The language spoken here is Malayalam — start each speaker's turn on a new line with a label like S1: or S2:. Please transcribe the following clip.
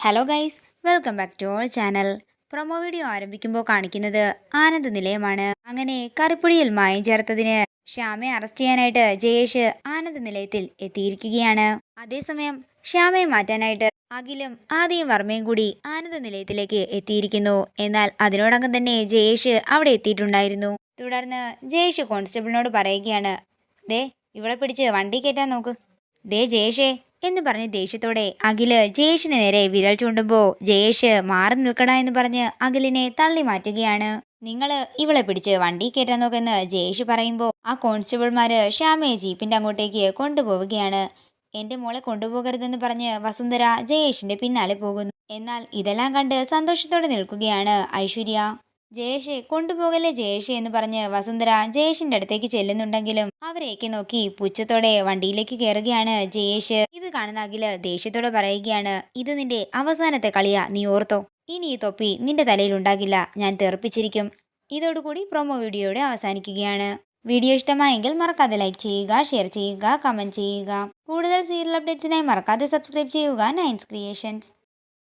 S1: Hello guys, welcome back to our channel. Promo video ആരംഭിക്കുമ്പോൾ കാണിക്കുന്നത് ആനന്ദ നിലയമാണ്. അങ്ങനെ കറിപ്പൊടിയിൽ മായം ചേർത്തതിന് ശ്യാമയെ അറസ്റ്റ് ചെയ്യാനായിട്ട് ജയേഷ് ആനന്ദ നിലയത്തിൽ എത്തിയിരിക്കുകയാണ്. അതേസമയം ശ്യാമയെ മാറ്റാനായിട്ട് അഖിലും ആദിയും വർമ്മയും കൂടി ആനന്ദ നിലയത്തിലേക്ക് എത്തിയിരിക്കുന്നു. എന്നാൽ അതിനോടകം തന്നെ ജയേഷ് അവിടെ എത്തിയിട്ടുണ്ടായിരുന്നു. തുടർന്ന് ജയേഷ് കോൺസ്റ്റബിളിനോട് പറയുകയാണ്, ദേ ഇവളെ പിടിച്ച് വണ്ടി കയറ്റാൻ നോക്ക്. ദേ ജയേഷേ എന്ന് പറഞ്ഞ് ദേഷ്യത്തോടെ അഖില് ജയേഷിന് നേരെ വിരൽ ചൂണ്ടുമ്പോൾ ജയേഷ് മാറി നിൽക്കടാ എന്ന് പറഞ്ഞ് അഖിലിനെ തള്ളി മാറ്റുകയാണ്. നിങ്ങള് ഇവളെ പിടിച്ച് വണ്ടി കയറ്റാൻ നോക്കെന്ന് ജയേഷ് പറയുമ്പോൾ ആ കോൺസ്റ്റബിൾമാര് ശ്യാമയെ ജീപ്പിന്റെ അങ്ങോട്ടേക്ക് കൊണ്ടുപോവുകയാണ്. എന്റെ മോളെ കൊണ്ടുപോകരുതെന്ന് പറഞ്ഞ് വസുന്ധര ജയേഷിന്റെ പിന്നാലെ പോകുന്നു. എന്നാൽ ഇതെല്ലാം കണ്ട് സന്തോഷത്തോടെ നിൽക്കുകയാണ് ഐശ്വര്യ. ജയേഷെ കൊണ്ടുപോകല്ലേ ജയേഷെ എന്ന് പറഞ്ഞ് വസുന്ധര ജയേഷിന്റെ അടുത്തേക്ക് ചെല്ലുന്നുണ്ടെങ്കിലും അവരെയൊക്കെ നോക്കി പുച്ഛത്തോടെ വണ്ടിയിലേക്ക് കയറുകയാണ് ജയേഷ്. ഇത് കാണുന്ന അഖില് ദേഷ്യത്തോടെ പറയുകയാണ്, ഇത് നിന്റെ അവസാനത്തെ കളിയാ, നീ ഓർത്തോ. ഇനി ഈ തൊപ്പി നിന്റെ തലയിൽ ഉണ്ടാകില്ല, ഞാൻ തെറിപ്പിച്ചിരിക്കും. ഇതോടുകൂടി പ്രൊമോ വീഡിയോയുടെ അവസാനിക്കുകയാണ്. വീഡിയോ ഇഷ്ടമായെങ്കിൽ മറക്കാതെ ലൈക്ക് ചെയ്യുക, ഷെയർ ചെയ്യുക, കമന്റ് ചെയ്യുക. കൂടുതൽ സീരിയൽ അപ്ഡേറ്റ്സിനായി മറക്കാതെ സബ്സ്ക്രൈബ് ചെയ്യുക നയൻസ് ക്രിയേഷൻസ്.